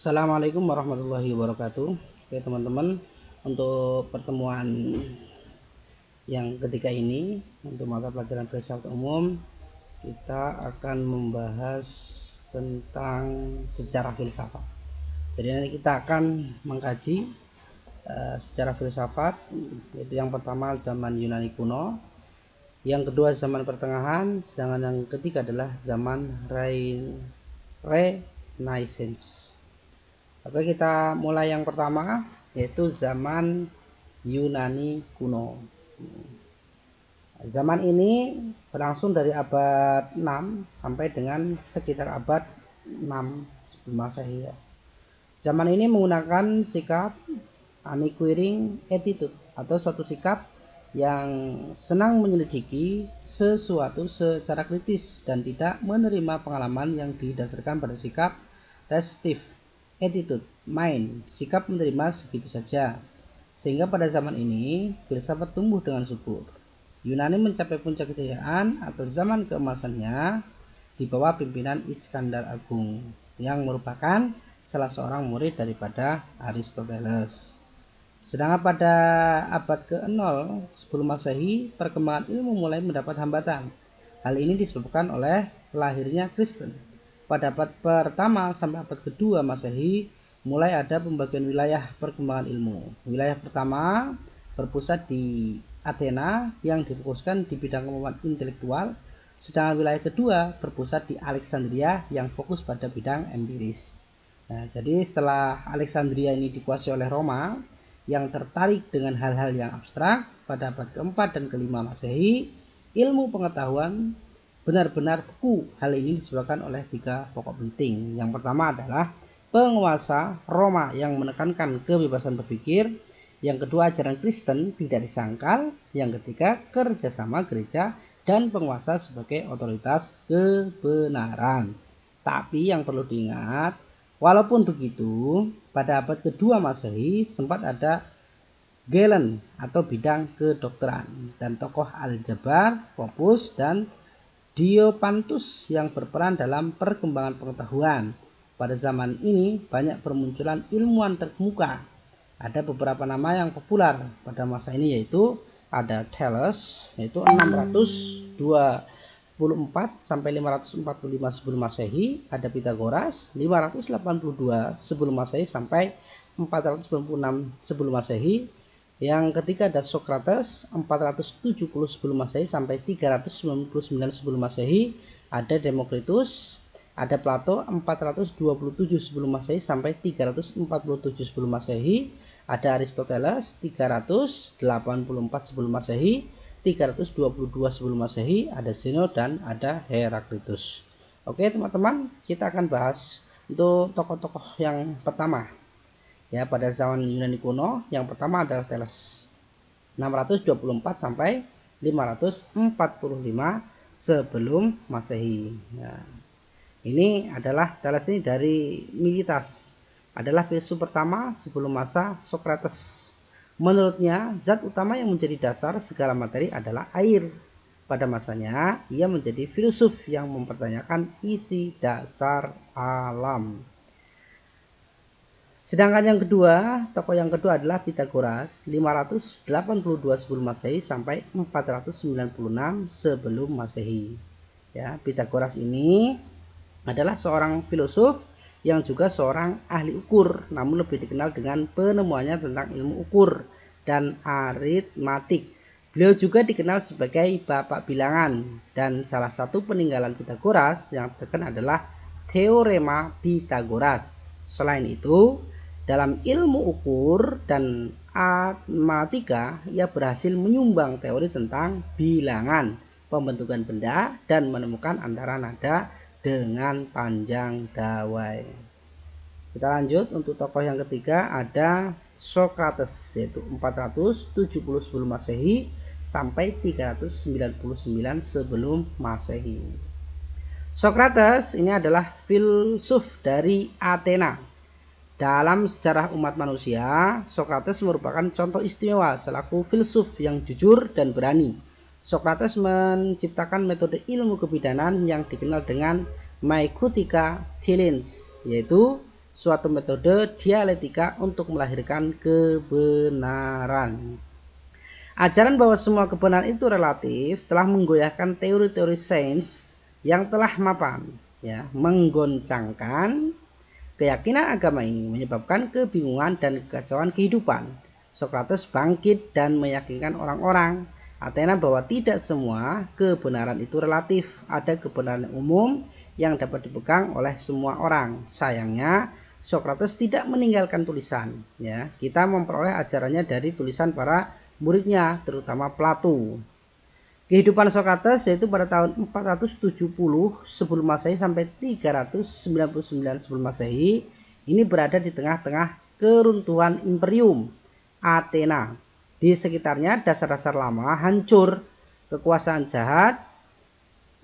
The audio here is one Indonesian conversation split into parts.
Assalamualaikum warahmatullahi wabarakatuh. Oke teman-teman, untuk pertemuan yang ketiga ini untuk mata pelajaran filsafat umum, kita akan membahas tentang sejarah filsafat. Jadi nanti kita akan mengkaji sejarah filsafat, yaitu yang pertama zaman Yunani kuno, yang kedua zaman pertengahan, sedangkan yang ketiga adalah zaman Renaissance. Oke, kita mulai yang pertama, yaitu zaman Yunani kuno. Zaman ini berlangsung dari abad 6 sampai dengan sekitar abad 6 sebelum Masehi. Zaman ini menggunakan sikap uninquiring attitude atau suatu sikap yang senang menyelidiki sesuatu secara kritis dan tidak menerima pengalaman yang didasarkan pada sikap restive attitude, mind, sikap menerima segitu saja. Sehingga pada zaman ini filsafat tumbuh dengan subur. Yunani mencapai puncak kejayaan atau zaman keemasannya di bawah pimpinan Iskandar Agung yang merupakan salah seorang murid daripada Aristoteles. Sedangkan pada abad ke-0 sebelum Masehi, perkembangan ilmu mulai mendapat hambatan. Hal ini disebabkan oleh lahirnya Kristen. Pada abad pertama sampai abad kedua Masehi, mulai ada pembagian wilayah perkembangan ilmu. Wilayah pertama berpusat di Athena yang difokuskan di bidang kemampuan intelektual, sedangkan wilayah kedua berpusat di Alexandria yang fokus pada bidang empiris. Nah, jadi setelah Alexandria ini dikuasai oleh Roma yang tertarik dengan hal-hal yang abstrak, pada abad keempat dan kelima Masehi, ilmu pengetahuan benar-benar beku. Hal ini disebabkan oleh tiga pokok penting. Yang pertama adalah penguasa Roma yang menekankan kebebasan berpikir. Yang kedua, ajaran Kristen tidak disangkal. Yang ketiga, kerjasama gereja dan penguasa sebagai otoritas kebenaran. Tapi yang perlu diingat, walaupun begitu, pada abad kedua Masehi sempat ada Galen atau bidang kedokteran dan tokoh aljabar, Phobos dan Diopantus yang berperan dalam perkembangan pengetahuan. Pada zaman ini banyak bermunculan ilmuwan terkemuka. Ada beberapa nama yang populer pada masa ini, yaitu ada Thales, yaitu 624 sampai 545 sebelum Masehi, ada Pythagoras 582 sebelum Masehi sampai 496 sebelum Masehi. Yang ketiga ada Socrates 470 sebelum Masehi sampai 399 sebelum Masehi, ada Demokritus, ada Plato 427 sebelum Masehi sampai 347 sebelum Masehi, ada Aristoteles 384 sebelum Masehi, 322 sebelum Masehi, ada Zeno dan ada Heraklitus. Oke teman-teman, kita akan bahas untuk tokoh-tokoh yang pertama. Ya, pada zaman Yunani kuno, yang pertama adalah Thales 624 sampai 545 sebelum Masehi. Ya. Ini adalah Thales ini dari Miletus, adalah filsuf pertama sebelum masa Socrates. Menurutnya, zat utama yang menjadi dasar segala materi adalah air. Pada masanya, ia menjadi filsuf yang mempertanyakan isi dasar alam. Sedangkan yang kedua, tokoh yang kedua adalah Pythagoras 582 sebelum Masehi sampai 496 sebelum Masehi. Ya, Pythagoras ini adalah seorang filosof yang juga seorang ahli ukur, namun lebih dikenal dengan penemuannya tentang ilmu ukur dan aritmatik. Beliau juga dikenal sebagai bapak bilangan, dan salah satu peninggalan Pythagoras yang terkenal adalah Teorema Pythagoras. Selain itu, dalam ilmu ukur dan matematika, ia berhasil menyumbang teori tentang bilangan, pembentukan benda, dan menemukan antara nada dengan panjang dawai. Kita lanjut untuk tokoh yang ketiga, ada Socrates, yaitu 470 sebelum Masehi sampai 399 sebelum Masehi. Socrates ini adalah filsuf dari Athena. Dalam sejarah umat manusia, Socrates merupakan contoh istimewa selaku filsuf yang jujur dan berani. Socrates menciptakan metode ilmu kebidanan yang dikenal dengan Maikutika Philins, yaitu suatu metode dialektika untuk melahirkan kebenaran. Ajaran bahwa semua kebenaran itu relatif telah menggoyahkan teori-teori sains yang telah mapan, ya, menggoncangkan keyakinan agama ini, menyebabkan kebingungan dan kekacauan kehidupan. Sokrates bangkit dan meyakinkan orang-orang Athena bahwa tidak semua kebenaran itu relatif, ada kebenaran yang umum yang dapat dipegang oleh semua orang. Sayangnya Sokrates tidak meninggalkan tulisan, ya. Kita memperoleh ajarannya dari tulisan para muridnya, terutama Plato. Kehidupan Sokrates yaitu pada tahun 470 sebelum Masehi sampai 399 sebelum Masehi, ini berada di tengah-tengah keruntuhan Imperium Athena. Di sekitarnya dasar-dasar lama hancur, kekuasaan jahat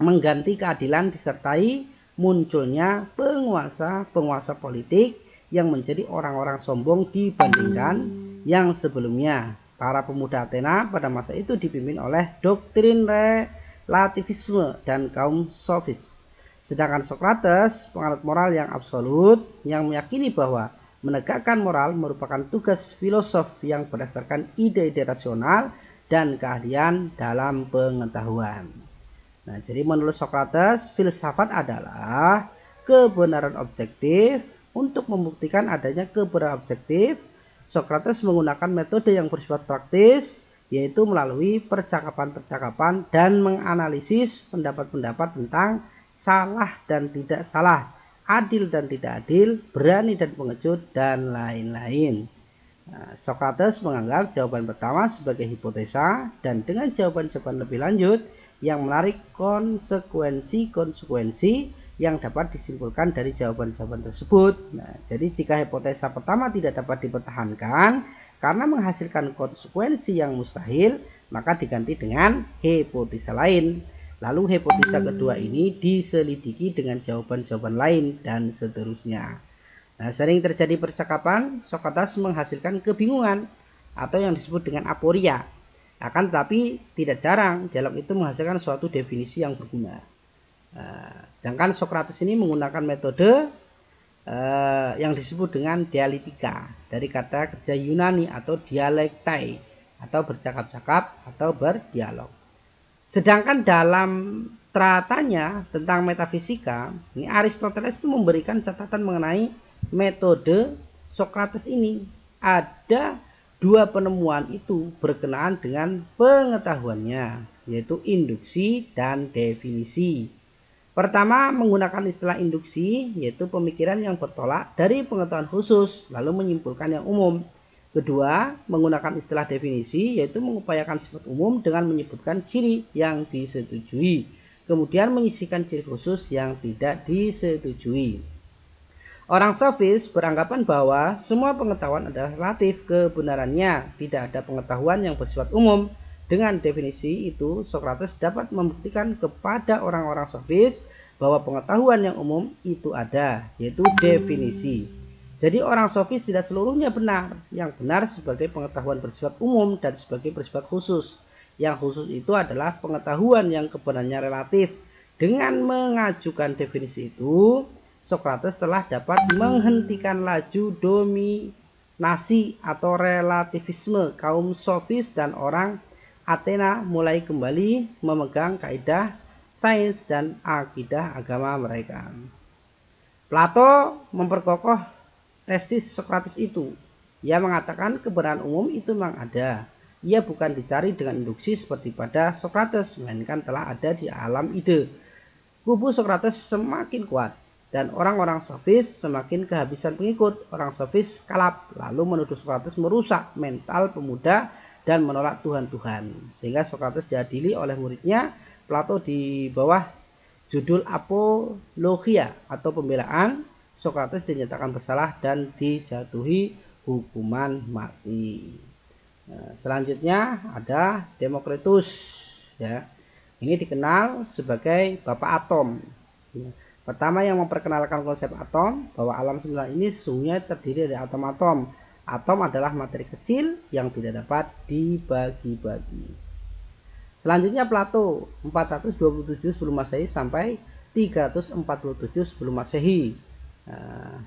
mengganti keadilan disertai munculnya penguasa-penguasa politik yang menjadi orang-orang sombong dibandingkan yang sebelumnya. Para pemuda Athena pada masa itu dipimpin oleh doktrin relativisme dan kaum sofis. Sedangkan Sokrates, penganut moral yang absolut, yang meyakini bahwa menegakkan moral merupakan tugas filosof yang berdasarkan ide-ide rasional dan keahlian dalam pengetahuan. Nah, jadi menurut Sokrates, filsafat adalah kebenaran objektif. Untuk membuktikan adanya kebenaran objektif, Sokrates menggunakan metode yang bersifat praktis, yaitu melalui percakapan-percakapan dan menganalisis pendapat-pendapat tentang salah dan tidak salah, adil dan tidak adil, berani dan pengecut, dan lain-lain. Nah, Sokrates menganggap jawaban pertama sebagai hipotesa, dan dengan jawaban-jawaban lebih lanjut yang menarik konsekuensi-konsekuensi yang dapat disimpulkan dari jawaban-jawaban tersebut. Nah, jadi jika hipotesa pertama tidak dapat dipertahankan karena menghasilkan konsekuensi yang mustahil, maka diganti dengan hipotesa lain. Lalu hipotesa kedua ini diselidiki dengan jawaban-jawaban lain dan seterusnya. Nah, sering terjadi percakapan, Sokrates menghasilkan kebingungan atau yang disebut dengan aporia. Akan tetapi tidak jarang dialog itu menghasilkan suatu definisi yang berguna. Sedangkan Sokrates ini menggunakan metode yang disebut dengan dialektika dari kata kerja Yunani atau dialektai atau bercakap-cakap atau berdialog. Sedangkan dalam teratanya tentang metafisika, ini Aristoteles itu memberikan catatan mengenai metode Sokrates ini. Ada dua penemuan itu berkenaan dengan pengetahuannya, yaitu induksi dan definisi. Pertama, menggunakan istilah induksi, yaitu pemikiran yang bertolak dari pengetahuan khusus, lalu menyimpulkan yang umum. Kedua, menggunakan istilah definisi, yaitu mengupayakan sifat umum dengan menyebutkan ciri yang disetujui, kemudian menyisihkan ciri khusus yang tidak disetujui. Orang sofis beranggapan bahwa semua pengetahuan adalah relatif kebenarannya, tidak ada pengetahuan yang bersifat umum. Dengan definisi itu, Sokrates dapat membuktikan kepada orang-orang sofis bahwa pengetahuan yang umum itu ada, yaitu definisi. Jadi orang sofis tidak seluruhnya benar. Yang benar sebagai pengetahuan bersifat umum dan sebagai bersifat khusus. Yang khusus itu adalah pengetahuan yang kebenarannya relatif. Dengan mengajukan definisi itu, Sokrates telah dapat menghentikan laju dominasi atau relativisme kaum sofis dan orang Athena mulai kembali memegang kaidah sains dan akidah agama mereka. Plato memperkokoh tesis Sokrates itu. Ia mengatakan kebenaran umum itu memang ada. Ia bukan dicari dengan induksi seperti pada Sokrates, melainkan telah ada di alam ide. Kubu Sokrates semakin kuat dan orang-orang sofis semakin kehabisan pengikut. Orang sofis kalap lalu menuduh Sokrates merusak mental pemuda dan menolak Tuhan-Tuhan. Sehingga Sokrates diadili oleh muridnya Plato di bawah judul Apologia atau pembelaan. Sokrates dinyatakan bersalah dan dijatuhi hukuman mati. Nah, selanjutnya ada Demokritus, ya. Ini dikenal sebagai bapak atom. Pertama yang memperkenalkan konsep atom, bahwa alam semesta ini sesungguhnya terdiri dari atom-atom. Atom adalah materi kecil yang tidak dapat dibagi-bagi. Selanjutnya Plato, 427 sebelum Masehi sampai 347 sebelum Masehi.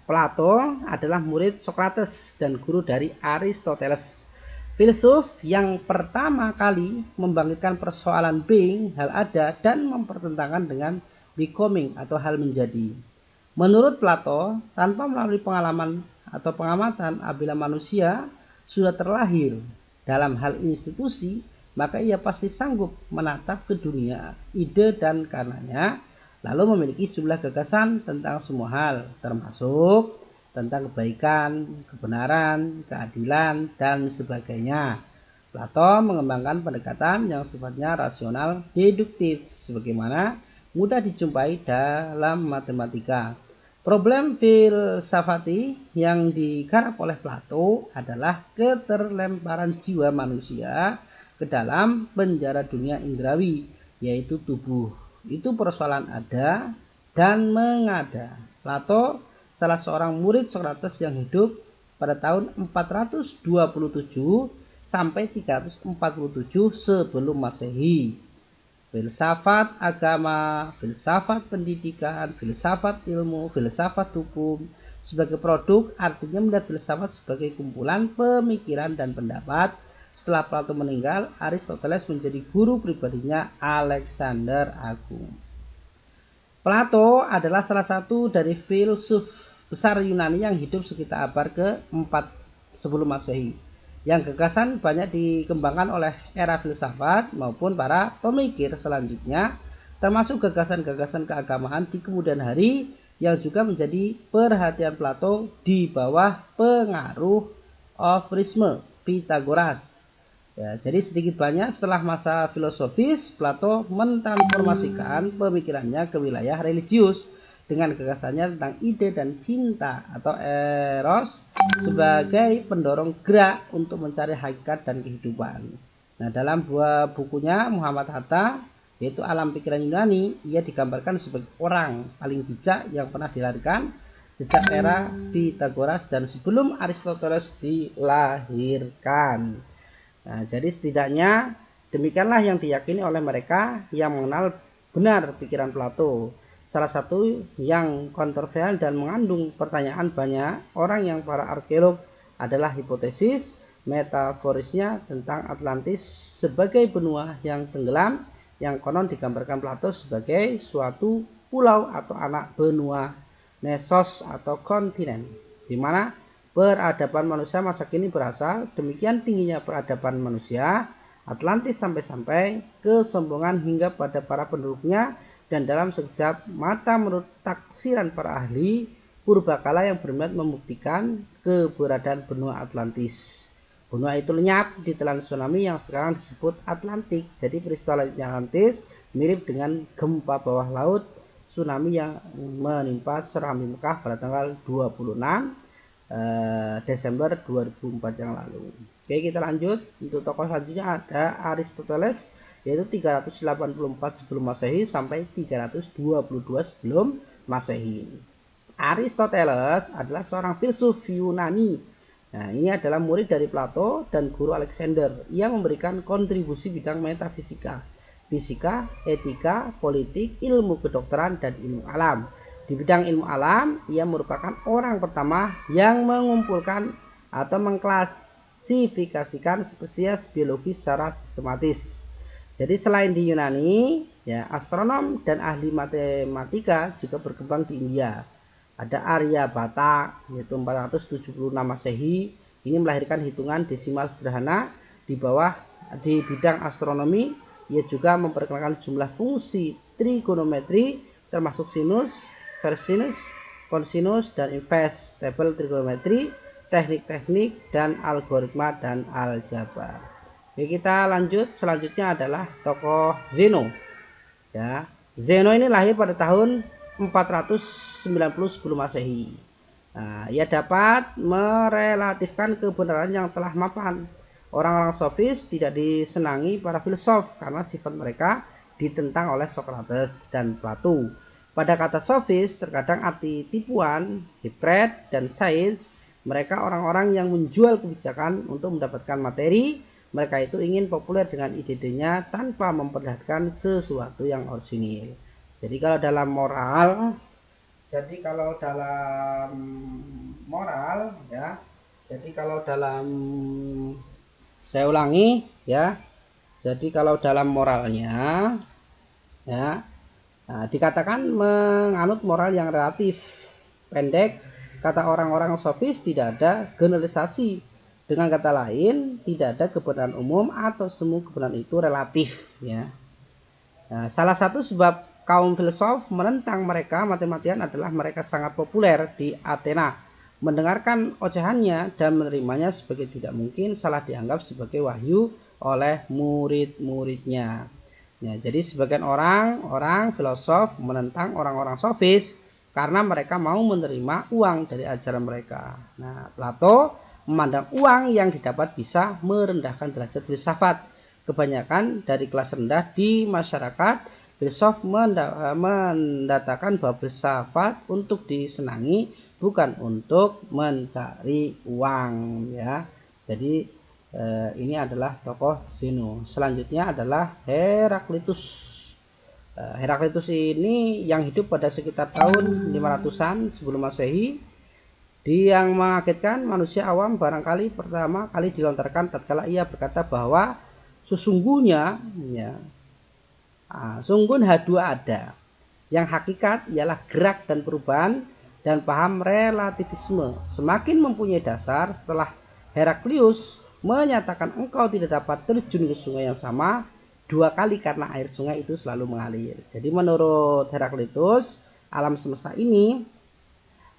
Plato adalah murid Socrates dan guru dari Aristoteles, filsuf yang pertama kali membangkitkan persoalan being, hal ada, dan mempertentangkan dengan becoming atau hal menjadi. Menurut Plato, tanpa melalui pengalaman atau pengamatan, apabila manusia sudah terlahir dalam hal institusi, maka ia pasti sanggup menatap ke dunia ide dan karenanya lalu memiliki sejumlah gagasan tentang semua hal, termasuk tentang kebaikan, kebenaran, keadilan, dan sebagainya. Plato mengembangkan pendekatan yang sifatnya rasional deduktif, sebagaimana mudah dijumpai dalam matematika. Problem filsafati yang digarap oleh Plato adalah keterlemparan jiwa manusia ke dalam penjara dunia indrawi, yaitu tubuh. Itu persoalan ada dan mengada. Plato salah seorang murid Socrates yang hidup pada tahun 427 sampai 347 sebelum Masehi. Filsafat agama, filsafat pendidikan, filsafat ilmu, filsafat hukum sebagai produk artinya melihat filsafat sebagai kumpulan pemikiran dan pendapat. Setelah Plato meninggal, Aristoteles menjadi guru pribadinya Alexander Agung. Plato adalah salah satu dari filsuf besar Yunani yang hidup sekitar abad ke-4 sebelum Masehi. Yang gagasan banyak dikembangkan oleh era filsafat maupun para pemikir selanjutnya, termasuk gagasan-gagasan keagamaan di kemudian hari yang juga menjadi perhatian Plato di bawah pengaruh Sofisme Pitagoras. Ya, jadi sedikit banyak setelah masa filosofis, Plato mentransformasikan pemikirannya ke wilayah religius dengan gagasannya tentang ide dan cinta atau eros sebagai pendorong gerak untuk mencari hakikat dan kehidupan. Nah, dalam dua bukunya Muhammad Hatta, yaitu Alam Pikiran Yunani, ia digambarkan sebagai orang paling bijak yang pernah dilahirkan sejak era Pitagoras dan sebelum Aristoteles dilahirkan. Nah, jadi setidaknya demikianlah yang diyakini oleh mereka yang mengenal benar pikiran Plato. Salah satu yang kontroversial dan mengandung pertanyaan banyak orang yang para arkeolog adalah hipotesis metaforisnya tentang Atlantis sebagai benua yang tenggelam yang konon digambarkan Plato sebagai suatu pulau atau anak benua Nessos atau kontinen, di mana peradaban manusia masa kini berasal. Demikian tingginya peradaban manusia Atlantis sampai-sampai kesombongan hingga pada para penduduknya, dan dalam sekejap mata menurut taksiran para ahli purbakala yang berniat membuktikan keberadaan benua Atlantis. Benua itu lenyap ditelan tsunami yang sekarang disebut Atlantik. Jadi peristiwa Atlantis mirip dengan gempa bawah laut tsunami yang menimpa Serambi Mekah pada tanggal 26 Desember 2004 yang lalu. Oke, kita lanjut. Untuk tokoh selanjutnya ada Aristoteles, yaitu 384 sebelum Masehi sampai 322 sebelum Masehi. Aristoteles adalah seorang filsuf Yunani. Nah, ini adalah murid dari Plato dan guru Alexander. Ia memberikan kontribusi bidang metafisika, fisika, etika, politik, ilmu kedokteran, dan ilmu alam. Di bidang ilmu alam, ia merupakan orang pertama yang mengumpulkan atau mengklasifikasikan spesies biologi secara sistematis. Jadi selain di Yunani, ya, astronom dan ahli matematika juga berkembang di India. Ada Aryabhata, yaitu 476 Masehi. Ini melahirkan hitungan desimal sederhana. Di bidang astronomi, ia juga memperkenalkan jumlah fungsi trigonometri termasuk sinus, versinus, kosinus, dan inverse, tabel trigonometri, teknik-teknik, dan algoritma dan aljabar. Oke, kita lanjut. Selanjutnya adalah tokoh Zeno. Ya, Zeno ini lahir pada tahun 490 sebelum Masehi. Nah, ia dapat merelatifkan kebenaran yang telah mapan. Orang-orang sofis tidak disenangi para filsuf karena sifat mereka ditentang oleh Socrates dan Plato. Pada kata sofis terkadang arti tipuan, hipret, dan sains. Mereka orang-orang yang menjual kebijakan untuk mendapatkan materi. Mereka itu ingin populer dengan ide-idenya tanpa memperlihatkan sesuatu yang orisinil. Jadi kalau dalam moral, Jadi kalau dalam moral ya, jadi kalau dalam, saya ulangi ya, jadi kalau dalam moralnya ya, nah, dikatakan menganut moral yang relatif. Pendek, kata orang-orang sofis, tidak ada generalisasi. Dengan kata lain, tidak ada kebenaran umum atau semua kebenaran itu relatif ya. Nah, salah satu sebab kaum filsuf menentang mereka mati-matian adalah mereka sangat populer di Athena. Mendengarkan ocehannya dan menerimanya sebagai tidak mungkin salah dianggap sebagai wahyu oleh murid-muridnya. Ya, jadi sebagian orang filosof menentang orang-orang sofis karena mereka mau menerima uang dari ajaran mereka. Nah, Plato memandang uang yang didapat bisa merendahkan derajat filsafat. Kebanyakan dari kelas rendah di masyarakat filsuf mendatangkan bahwa filsafat untuk disenangi bukan untuk mencari uang ya. Jadi ini adalah tokoh Zeno. Selanjutnya adalah Heraklitus. Heraklitus ini yang hidup pada sekitar tahun 500-an sebelum Masehi. Dia yang mengagetkan manusia awam barangkali pertama kali dilontarkan tatkala ia berkata bahwa sesungguhnya ya, sungguh H2 ada. Yang hakikat ialah gerak dan perubahan dan paham relativisme. Semakin mempunyai dasar setelah Heraklius menyatakan engkau tidak dapat terjun ke sungai yang sama 2 kali karena air sungai itu selalu mengalir. Jadi menurut Heraklitus, alam semesta ini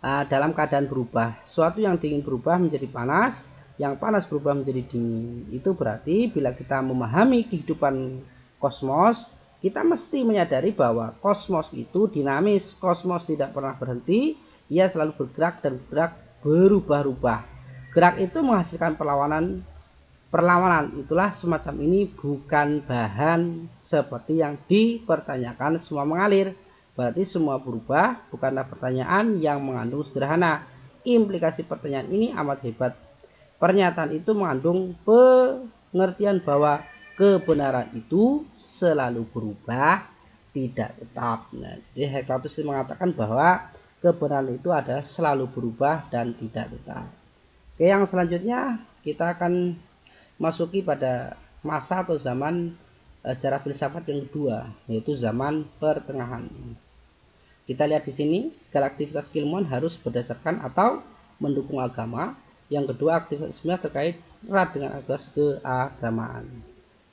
dalam keadaan berubah. Suatu yang dingin berubah menjadi panas, yang panas berubah menjadi dingin. Itu berarti bila kita memahami kehidupan kosmos, kita mesti menyadari bahwa kosmos itu dinamis, kosmos tidak pernah berhenti, ia selalu bergerak dan bergerak berubah-ubah. Gerak itu menghasilkan perlawanan. Itulah semacam ini bukan bahan seperti yang dipertanyakan semua mengalir. Berarti semua berubah, bukanlah pertanyaan yang mengandung sederhana. Implikasi pertanyaan ini amat hebat. Pernyataan itu mengandung pengertian bahwa kebenaran itu selalu berubah, tidak tetap. Nah, jadi Heraklitus mengatakan bahwa kebenaran itu adalah selalu berubah dan tidak tetap. Oke, yang selanjutnya kita akan masuki pada masa atau zaman sejarah filsafat yang kedua, yaitu zaman pertengahan. Kita lihat di sini, segala aktivitas keilmuan harus berdasarkan atau mendukung agama. Yang kedua, aktivitas ilmiah terkait erat dengan aktivitas keagamaan.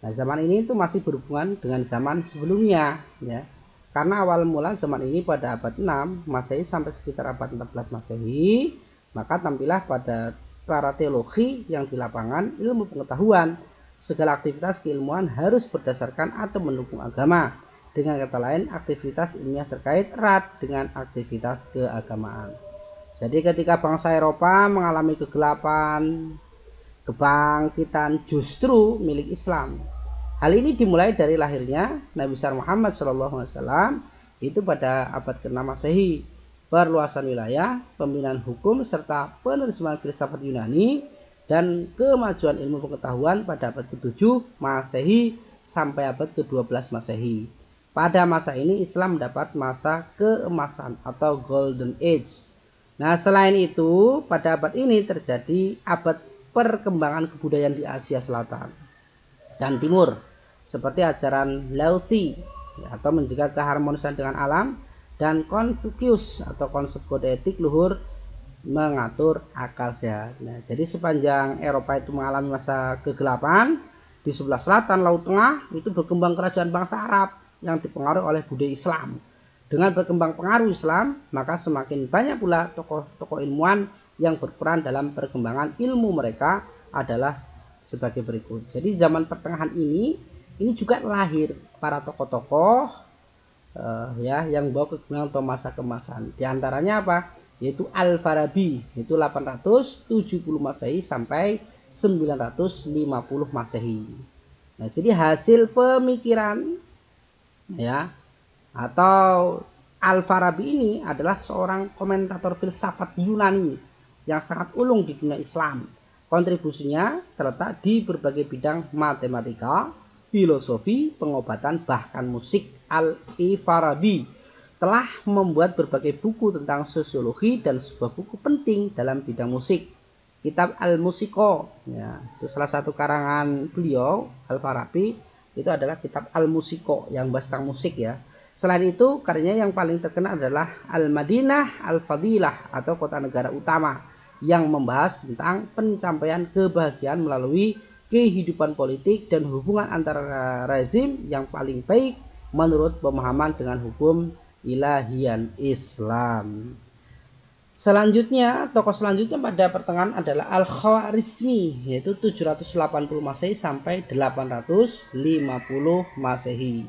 Nah, zaman ini itu masih berhubungan dengan zaman sebelumnya, ya. Karena awal mula zaman ini pada abad 6 Masehi sampai sekitar abad 14 Masehi, maka tampillah pada para teologi yang di lapangan ilmu pengetahuan. Segala aktivitas keilmuan harus berdasarkan atau mendukung agama. Dengan kata lain, aktivitas ilmiah terkait erat dengan aktivitas keagamaan. Jadi ketika bangsa Eropa mengalami kegelapan, kebangkitan justru milik Islam. Hal ini dimulai dari lahirnya Nabi besar Muhammad SAW itu pada abad ke-6 Masehi. Perluasan wilayah, pembinaan hukum, serta penerjemahan filsafat Yunani dan kemajuan ilmu pengetahuan pada abad ke-7 Masehi sampai abad ke-12 Masehi. Pada masa ini Islam mendapat masa keemasan atau Golden Age. Nah, selain itu pada abad ini terjadi abad perkembangan kebudayaan di Asia Selatan dan Timur seperti ajaran Lao Tzu atau menjaga keharmonisan dengan alam, dan Confucius atau konsep kode etik luhur mengatur akal sehat. Nah, jadi sepanjang Eropa itu mengalami masa kegelapan, di sebelah selatan Laut Tengah itu berkembang kerajaan bangsa Arab yang dipengaruhi oleh budaya Islam. Dengan berkembang pengaruh Islam, maka semakin banyak pula tokoh-tokoh ilmuwan yang berperan dalam perkembangan ilmu mereka adalah sebagai berikut. Jadi zaman pertengahan ini juga lahir para tokoh-tokoh yang membawa kegunaan atau masa kemasan. Di antaranya apa? Yaitu Al-Farabi, itu 870 Masehi sampai 950 Masehi. Nah, jadi hasil pemikiran ya atau Al-Farabi ini adalah seorang komentator filsafat Yunani yang sangat ulung di dunia Islam. Kontribusinya terletak di berbagai bidang matematika, filosofi, pengobatan, bahkan musik. Al-Farabi telah membuat berbagai buku tentang sosiologi dan sebuah buku penting dalam bidang musik, kitab Al-Musiqa. Ya, itu salah satu karangan beliau Al-Farabi, itu adalah kitab Al-Musiqa yang bahas tentang musik ya. Selain itu, karyanya yang paling terkenal adalah Al-Madinah Al-Fadilah atau kota negara utama, yang membahas tentang pencapaian kebahagiaan melalui kehidupan politik dan hubungan antara rezim yang paling baik menurut pemahaman dengan hukum ilahian Islam. Selanjutnya, tokoh selanjutnya pada pertengahan adalah Al-Khwarizmi, yaitu 780 Masehi sampai 850 Masehi.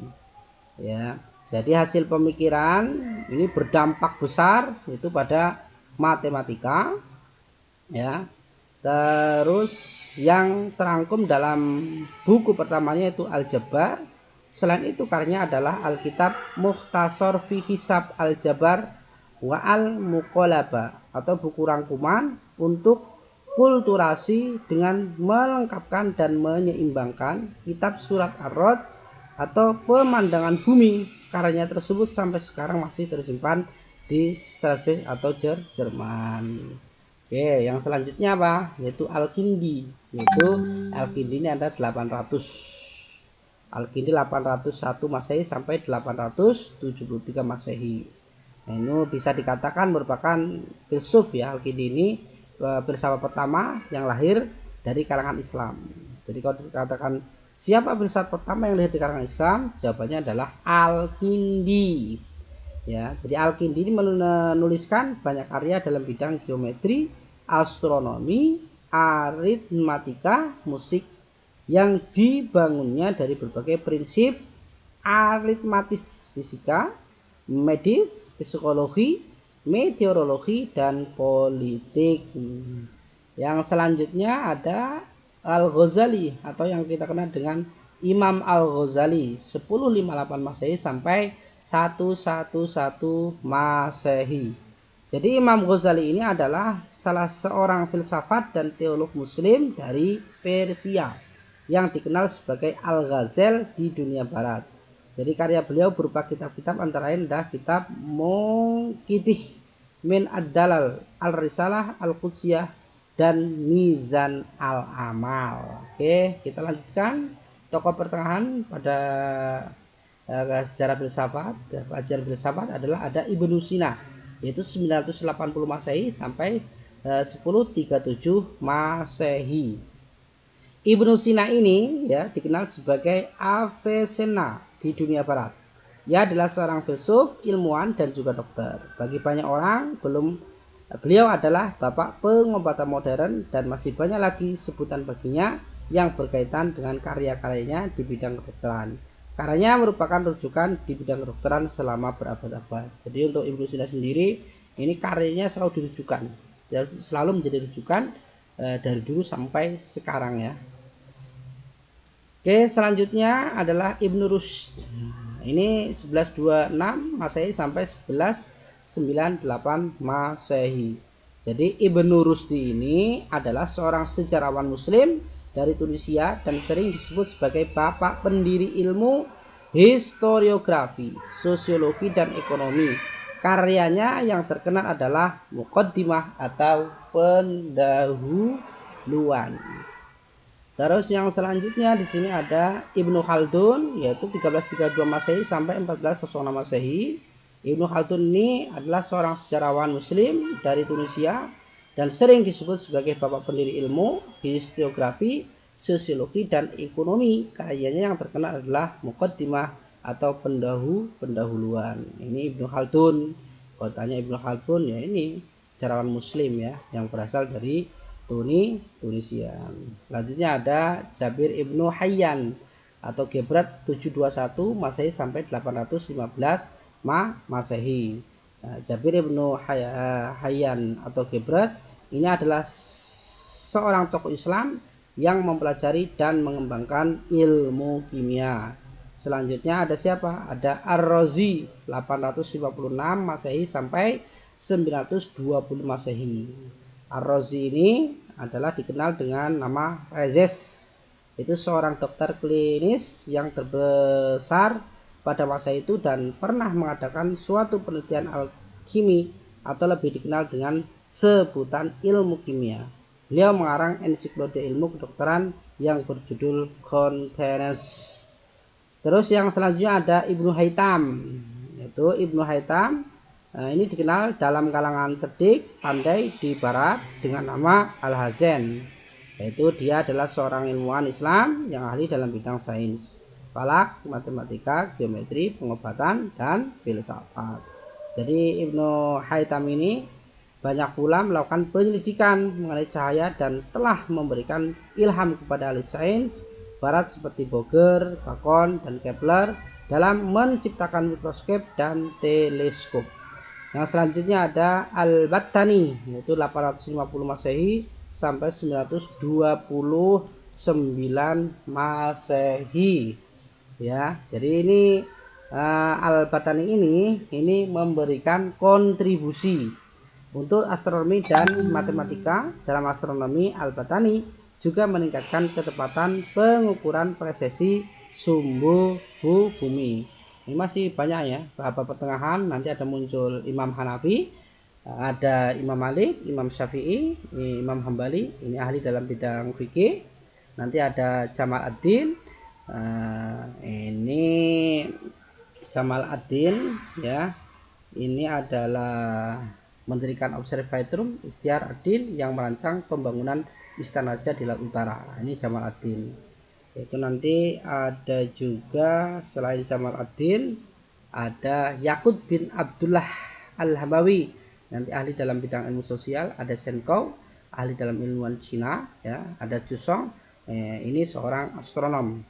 Ya, jadi hasil pemikiran ini berdampak besar itu pada matematika. Ya, terus yang terangkum dalam buku pertamanya itu Al-Jabar. Selain itu karyanya adalah Alkitab Mukhtasar fi Hisab Al-Jabar wa Al-Muqalaba atau buku rangkuman untuk kulturasi dengan melengkapkan dan menyeimbangkan kitab surat Ar-Rod atau pemandangan bumi. Karyanya tersebut sampai sekarang masih tersimpan di Strasbourg atau Jerman. Oke, yang selanjutnya apa? Yaitu Al-Kindi. Al-Kindi ini ada 800. Al-Kindi 801 Masehi sampai 873 Masehi. Nah, ini bisa dikatakan merupakan filsuf ya. Al-Kindi ini filsafat pertama yang lahir dari kalangan Islam. Jadi kalau dikatakan siapa filsafat pertama yang lahir dari kalangan Islam, jawabannya adalah Al-Kindi. Ya, jadi Al-Kindi ini menuliskan banyak karya dalam bidang geometri, astronomi, aritmatika, musik, yang dibangunnya dari berbagai prinsip aritmatis fisika, medis, psikologi, meteorologi, dan politik. Yang selanjutnya ada Al-Ghazali atau yang kita kenal dengan Imam Al-Ghazali 1058 Masehi sampai 111 Masehi. Jadi Imam Ghazali ini adalah salah seorang filsafat dan teolog muslim dari Persia yang dikenal sebagai Al-Ghazal di dunia barat. Jadi karya beliau berupa kitab-kitab antara lain adalah kitab Munqidh min Ad-Dalal, Al-Risalah Al-Qudsiyah, dan Mizan Al-Amal. Oke, kita lanjutkan tokoh pertengahan pada sejarah filsafat. Pelajaran filsafat adalah ada Ibnu Sina, yaitu 980 Masehi sampai 1037 Masehi. Ibnu Sina ini ya dikenal sebagai Avicenna di dunia barat. Ia adalah seorang filsuf, ilmuwan, dan juga dokter. Bagi banyak orang, beliau adalah bapak pengobatan modern, dan masih banyak lagi sebutan baginya yang berkaitan dengan karya-karyanya di bidang kedokteran. Karyanya merupakan rujukan di bidang kedokteran selama berabad-abad. Jadi untuk Ibnu Sina sendiri, ini karyanya selalu dirujukan, selalu menjadi rujukan dari dulu sampai sekarang ya. Oke, selanjutnya adalah Ibnu Rushd. Ini 1126 Masehi sampai 1198 Masehi. Jadi Ibnu Rushd ini adalah seorang sejarawan muslim dari Tunisia dan sering disebut sebagai bapak pendiri ilmu historiografi, sosiologi, dan ekonomi. Karyanya yang terkenal adalah Muqaddimah atau pendahuluan. Terus yang selanjutnya di sini ada Ibnu Khaldun, yaitu 1332 Masehi sampai 1406 Masehi. Ibnu Khaldun ini adalah seorang sejarawan muslim dari Tunisia dan sering disebut sebagai bapak pendiri ilmu historiografi, sosiologi, dan ekonomi. Karyanya yang terkenal adalah Muqaddimah atau pendahuluan. Ini Ibnu Khaldun. Kalau tanya Ibnu Khaldun, ya ini sejarawan muslim ya yang berasal dari Tunisia. Selanjutnya ada Jabir Ibnu Hayyan atau Gebrat 721 Masehi sampai 815 Masehi. Nah, Jabir Ibnu Hayyan atau Gebrat ini adalah seorang tokoh Islam yang mempelajari dan mengembangkan ilmu kimia. Selanjutnya ada siapa? Ada Ar-Razi 856 Masehi sampai 920 Masehi. Ar-Razi ini adalah dikenal dengan nama Rhazes. Itu seorang dokter klinis yang terbesar pada masa itu dan pernah mengadakan suatu penelitian alkimi atau lebih dikenal dengan sebutan ilmu kimia. Beliau mengarang ensiklopedia ilmu kedokteran yang berjudul Contents. Terus yang selanjutnya ada Ibnu Haytham, yaitu Ibnu Haytham. Ini dikenal dalam kalangan cerdik, pandai di barat dengan nama Al-Hazen, yaitu dia adalah seorang ilmuwan Islam yang ahli dalam bidang sains, falak, matematika, geometri, pengobatan, dan filsafat. Jadi Ibnu Haytham ini banyak pula melakukan penyelidikan mengenai cahaya dan telah memberikan ilham kepada ahli sains barat seperti Boger, Bacon, dan Kepler dalam menciptakan mikroskop dan teleskop. Yang selanjutnya ada Al-Battani, yaitu 850 Masehi sampai 929 Masehi. Ya, jadi ini Al-Battani ini memberikan kontribusi untuk astronomi dan matematika. Dalam astronomi, Al-Battani juga meningkatkan ketepatan pengukuran presesi sumbu bumi. Ini masih banyak ya, abad pertengahan nanti ada muncul Imam Hanafi, ada Imam Malik, Imam Syafi'i, Imam Hambali, ini ahli dalam bidang fikih. Nanti ada Jamal ad-Din, ini Jamal ad-Din ya, ini adalah mendirikan observatorium Ikhtiar ad-Din yang merancang pembangunan Istana Raja di Laut Utara. Ini Jamal ad-Din. Itu nanti ada juga selain Jamal ad-Din ada Yaqut bin Abdullah al-Hamawi, nanti ahli dalam bidang ilmu sosial. Ada Shen Kou, ahli dalam ilmuwan Cina ya. Ada Zhu Song, ini seorang astronom.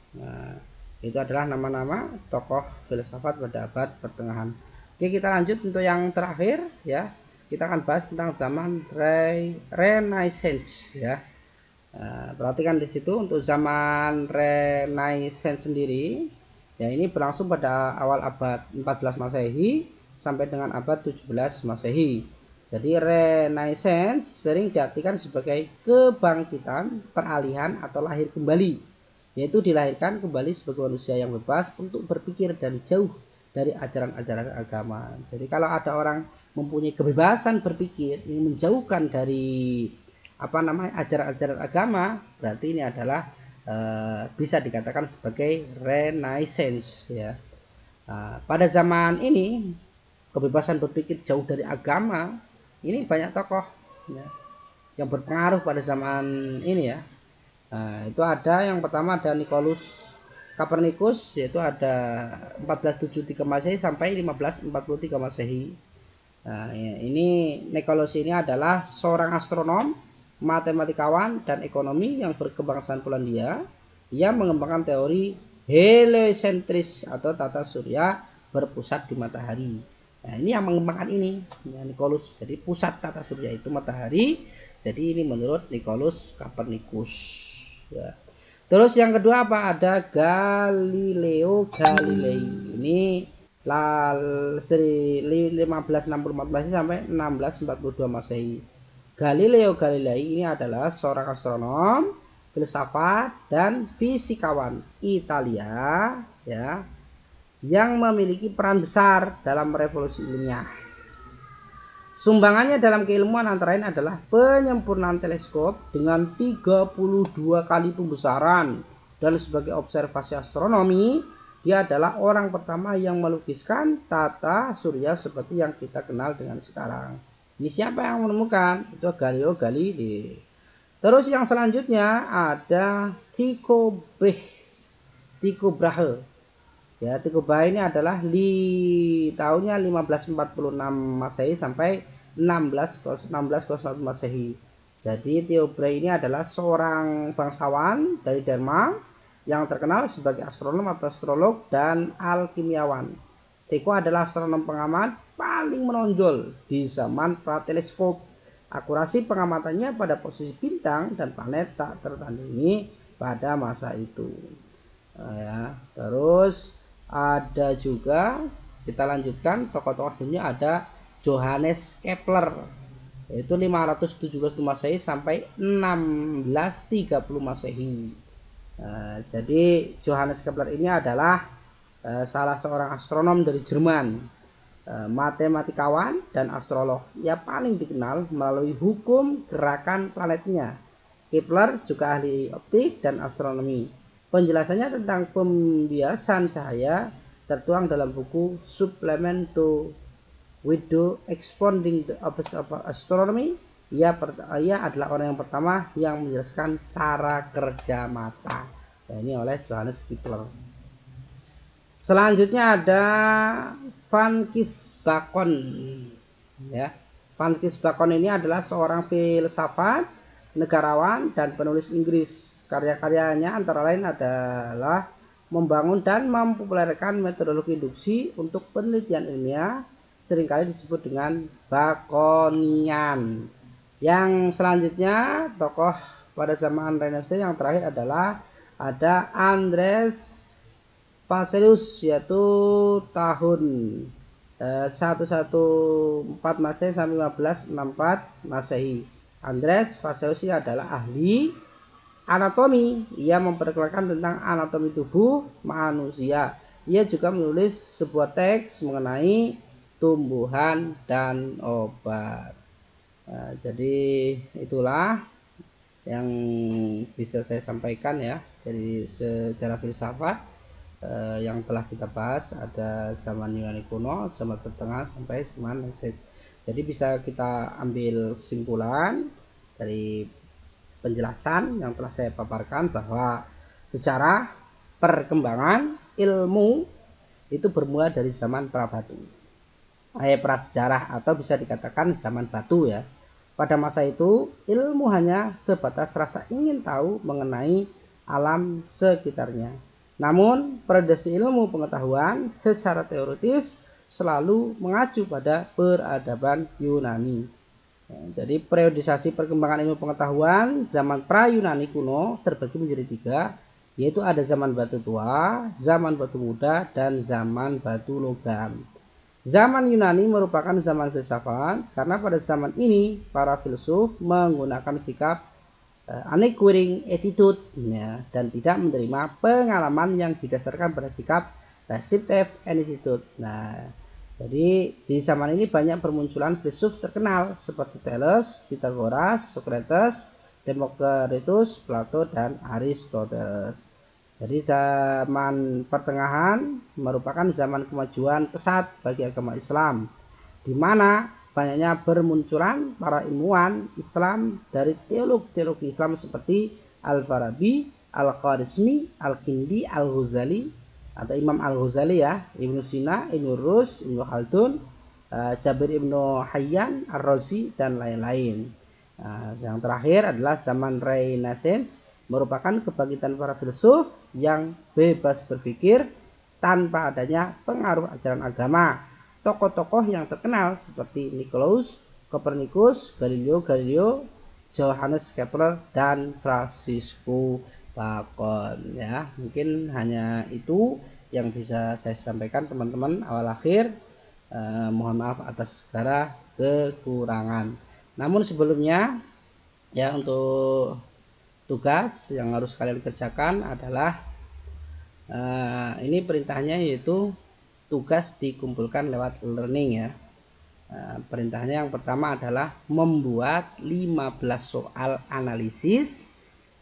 Itu adalah nama-nama tokoh filsafat pada abad pertengahan. Oke, kita lanjut untuk yang terakhir ya. Kita akan bahas tentang zaman Renaissance ya. Perhatikan di situ untuk zaman Renaissance sendiri ya, ini berlangsung pada awal abad 14 Masehi sampai dengan abad 17 Masehi. Jadi Renaissance sering diartikan sebagai kebangkitan, peralihan atau lahir kembali, yaitu dilahirkan kembali sebagai manusia yang bebas untuk berpikir dan jauh dari ajaran-ajaran agama. Jadi kalau ada orang mempunyai kebebasan berpikir, ingin menjauhkan dari ajaran-ajaran agama, berarti ini adalah bisa dikatakan sebagai Renaissance ya. Pada zaman ini kebebasan berpikir jauh dari agama, ini banyak tokoh ya, yang berpengaruh pada zaman ini ya. Itu ada yang pertama ada Nicolaus Copernicus, yaitu ada 1473 Masehi sampai 1543 Masehi. Ini Nicolaus ini adalah seorang astronom, matematikawan, dan ekonomi yang berkebangsaan Polandia yang mengembangkan teori heliocentris atau tata surya berpusat di matahari. Nah, ini yang mengembangkan ini ya, Nicolaus. Jadi pusat tata surya itu matahari. Jadi ini menurut Nicolaus Copernicus ya. Terus yang kedua apa? Ada Galileo Galilei. Ini 1564 Masehi sampai 1642 Masehi. Galileo Galilei ini adalah seorang astronom, filsafat, dan fisikawan Italia ya, yang memiliki peran besar dalam revolusi ilmiah. Sumbangannya dalam keilmuan antara lain adalah penyempurnaan teleskop dengan 32 kali pembesaran, dan sebagai observasi astronomi dia adalah orang pertama yang melukiskan tata surya seperti yang kita kenal dengan sekarang. Ini siapa yang menemukan? Itu Galileo Galilei. Terus yang selanjutnya ada Tycho Brahe. Ya, Tycho Brahe ini adalah di tahunnya 1546 Masehi sampai 1601 Masehi. Jadi Tycho Brahe ini adalah seorang bangsawan dari Denmark yang terkenal sebagai astronom atau astrolog dan alkimiawan. Tycho adalah astronom pengamat paling menonjol di zaman prateleskop. Akurasi pengamatannya pada posisi bintang dan planet tak tertandingi pada masa itu. Ya, terus ada juga, kita lanjutkan tokoh-tokoh selanjutnya, ada Johannes Kepler, yaitu 517 Masehi sampai 1630 Masehi. Jadi Johannes Kepler ini adalah salah seorang astronom dari Jerman, matematikawan dan astrolog. Ia paling dikenal melalui hukum gerakan planetnya. Kepler juga ahli optik dan astronomi. Penjelasannya tentang pembiasan cahaya tertuang dalam buku Supplement to Widow Expounding the Office of Astronomy. Ia adalah orang yang pertama yang menjelaskan cara kerja mata. Nah, ini oleh Johannes Kepler. Selanjutnya ada Van Kis Bacon. Ya, Van Kis Bacon ini adalah seorang filsafat, negarawan, dan penulis Inggris. Karya-karyanya antara lain adalah membangun dan mempopulerkan metodologi induksi untuk penelitian ilmiah, seringkali disebut dengan Baconian. Yang selanjutnya tokoh pada zaman Renaissance yang terakhir adalah ada Andres Vesalius, yaitu tahun 1114 Masehi sampai 1564 Masehi. Andres Vesalius adalah ahli anatomi. Ia memperkenalkan tentang anatomi tubuh manusia. Ia juga menulis sebuah teks mengenai tumbuhan dan obat. Nah, jadi itulah yang bisa saya sampaikan ya. Jadi secara filsafat yang telah kita bahas ada zaman Yunani kuno, zaman pertengahan sampai zaman Renaissance. Jadi bisa kita ambil kesimpulan dari penjelasan yang telah saya paparkan bahwa secara perkembangan ilmu itu bermula dari zaman prabatu, prasejarah, atau bisa dikatakan zaman batu ya. Pada masa itu ilmu hanya sebatas rasa ingin tahu mengenai alam sekitarnya. Namun periodisasi ilmu pengetahuan secara teoritis selalu mengacu pada peradaban Yunani. Jadi periodisasi perkembangan ilmu pengetahuan zaman pra-Yunani kuno terbagi menjadi 3, yaitu ada zaman batu tua, zaman batu muda, dan zaman batu logam. Zaman Yunani merupakan zaman filsafat karena pada zaman ini para filsuf menggunakan sikap unacquiring attitude ya, dan tidak menerima pengalaman yang didasarkan pada sikap receptive attitude. Nah, jadi di zaman ini banyak bermunculan filsuf terkenal seperti Thales, Pythagoras, Socrates, Democritus, Plato, dan Aristoteles. Jadi zaman pertengahan merupakan zaman kemajuan pesat bagi agama Islam, di mana banyaknya bermunculan para ilmuwan Islam dari teologi Islam seperti Al-Farabi, Al-Khwarizmi, Al-Kindi, Al-Ghazali atau Imam Al-Ghazali ya, Ibnu Sina, Ibnu Rus, Ibnu Khaldun, Jabir Ibnu Hayyan, Ar-Razi, dan lain-lain. Yang terakhir adalah zaman Renaissance, merupakan kebangkitan para filsuf yang bebas berpikir tanpa adanya pengaruh ajaran agama. Tokoh-tokoh yang terkenal seperti Nicolaus, Copernicus, Galileo Galilei, Johannes Kepler, dan Francisco Bacon ya. Mungkin hanya itu yang bisa saya sampaikan teman-teman. Awal akhir mohon maaf atas segala kekurangan. Namun sebelumnya ya, untuk tugas yang harus kalian kerjakan adalah ini perintahnya, yaitu tugas dikumpulkan lewat learning ya. Perintahnya yang pertama adalah membuat 15 soal analisis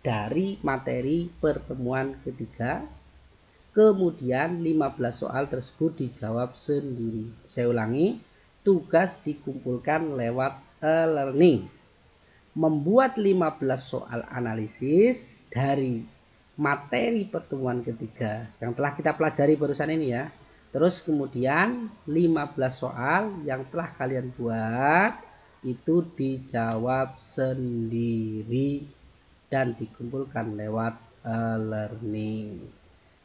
dari materi pertemuan ketiga. Kemudian 15 soal tersebut dijawab sendiri. Saya ulangi, tugas dikumpulkan lewat learning. Membuat 15 soal analisis dari materi pertemuan ketiga yang telah kita pelajari barusan ini ya. Terus kemudian 15 soal yang telah kalian buat itu dijawab sendiri dan dikumpulkan lewat learning.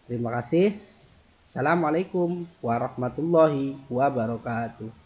Terima kasih. Assalamualaikum warahmatullahi wabarakatuh.